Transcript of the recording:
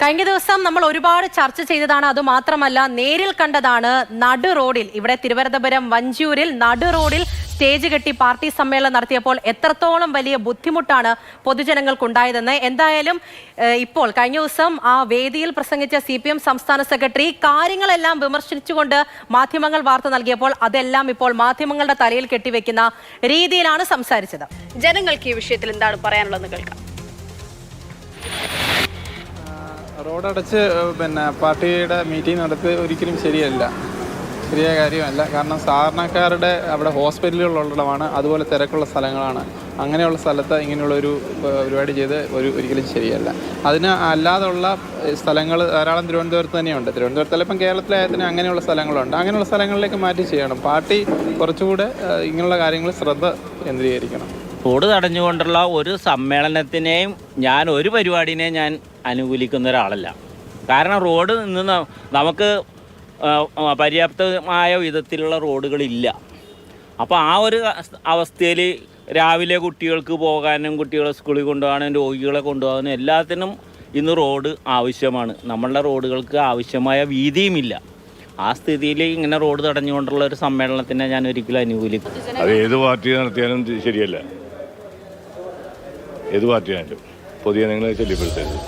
കഴിഞ്ഞ ദിവസം നമ്മൾ ഒരുപാട് ചർച്ച ചെയ്തതാണ്. അതുമാത്രമല്ല നേരിൽ കണ്ടതാണ്. നടു റോഡിൽ, ഇവിടെ തിരുവനന്തപുരം വഞ്ചൂരിൽ നടു റോഡിൽ സ്റ്റേജ് കെട്ടി പാർട്ടി സമ്മേളനം നടത്തിയപ്പോൾ എത്രത്തോളം വലിയ ബുദ്ധിമുട്ടാണ് പൊതുജനങ്ങൾക്കുണ്ടായതെന്ന്. എന്തായാലും ഇപ്പോൾ കഴിഞ്ഞ ദിവസം ആ വേദിയിൽ പ്രസംഗിച്ച CPM സംസ്ഥാന സെക്രട്ടറി കാര്യങ്ങളെല്ലാം വിമർശിച്ചുകൊണ്ട് മാധ്യമങ്ങൾ വാർത്ത നൽകിയപ്പോൾ അതെല്ലാം ഇപ്പോൾ മാധ്യമങ്ങളുടെ തലയിൽ കെട്ടിവെക്കുന്ന രീതിയിലാണ് സംസാരിച്ചത്. ജനങ്ങൾക്ക് ഈ വിഷയത്തിൽ എന്താണ് പറയാനുള്ളതെന്ന് കേൾക്കാം. റോഡടച്ച് പാർട്ടിയുടെ മീറ്റിംഗ് നടത്തി ഒരിക്കലും ശരിയായ കാര്യമല്ല. കാരണം സാധാരണക്കാരുടെ അവിടെ ഹോസ്പിറ്റലുകളുള്ളതാണ്, അതുപോലെ തിരക്കുള്ള സ്ഥലങ്ങളാണ്. അങ്ങനെയുള്ള സ്ഥലത്ത് ഇങ്ങനെയുള്ളൊരു പരിപാടി ചെയ്ത് ഒരിക്കലും ശരിയല്ല. അതിന് അല്ലാതുള്ള സ്ഥലങ്ങൾ ധാരാളം തിരുവനന്തപുരത്ത് തന്നെയുണ്ട്. തിരുവനന്തപുരത്തല്ല, ഇപ്പം കേരളത്തിലായതിന് അങ്ങനെയുള്ള സ്ഥലങ്ങളുണ്ട്. അങ്ങനെയുള്ള സ്ഥലങ്ങളിലേക്ക് മാറ്റി ചെയ്യണം. പാർട്ടി കുറച്ചുകൂടെ ഇങ്ങനെയുള്ള കാര്യങ്ങൾ ശ്രദ്ധ കേന്ദ്രീകരിക്കണം. റോഡ് തടഞ്ഞുകൊണ്ടുള്ള ഒരു സമ്മേളനത്തിനെയും ഒരു പരിപാടിനെയും ഞാൻ അനുകൂലിക്കുന്ന ഒരാളല്ല. കാരണം റോഡ് നിന്ന് നമുക്ക് പര്യാപ്തമായ വിധത്തിലുള്ള റോഡുകളില്ല. അപ്പോൾ ആ ഒരു അവസ്ഥയിൽ രാവിലെ കുട്ടികൾക്ക് പോകാനും, കുട്ടികളെ സ്കൂളിൽ കൊണ്ടുപോകാനും, രോഗികളെ കൊണ്ടുപോകാനും എല്ലാത്തിനും ഇന്ന് റോഡ് ആവശ്യമാണ്. നമ്മളുടെ റോഡുകൾക്ക് ആവശ്യമായ വീതിയുമില്ല. ആ സ്ഥിതിയിൽ ഇങ്ങനെ റോഡ് തടഞ്ഞുകൊണ്ടുള്ള ഒരു സമ്മേളനത്തിനെ ഞാൻ ഒരിക്കലും അനുകൂലിക്കും. അത് ഏത് പാർട്ടി നടത്തിയാലും ശരിയല്ല. ഏത് പാർട്ടിയായാലും പൊതുജനങ്ങളെ ശല്യപ്പെടുത്തരുത്.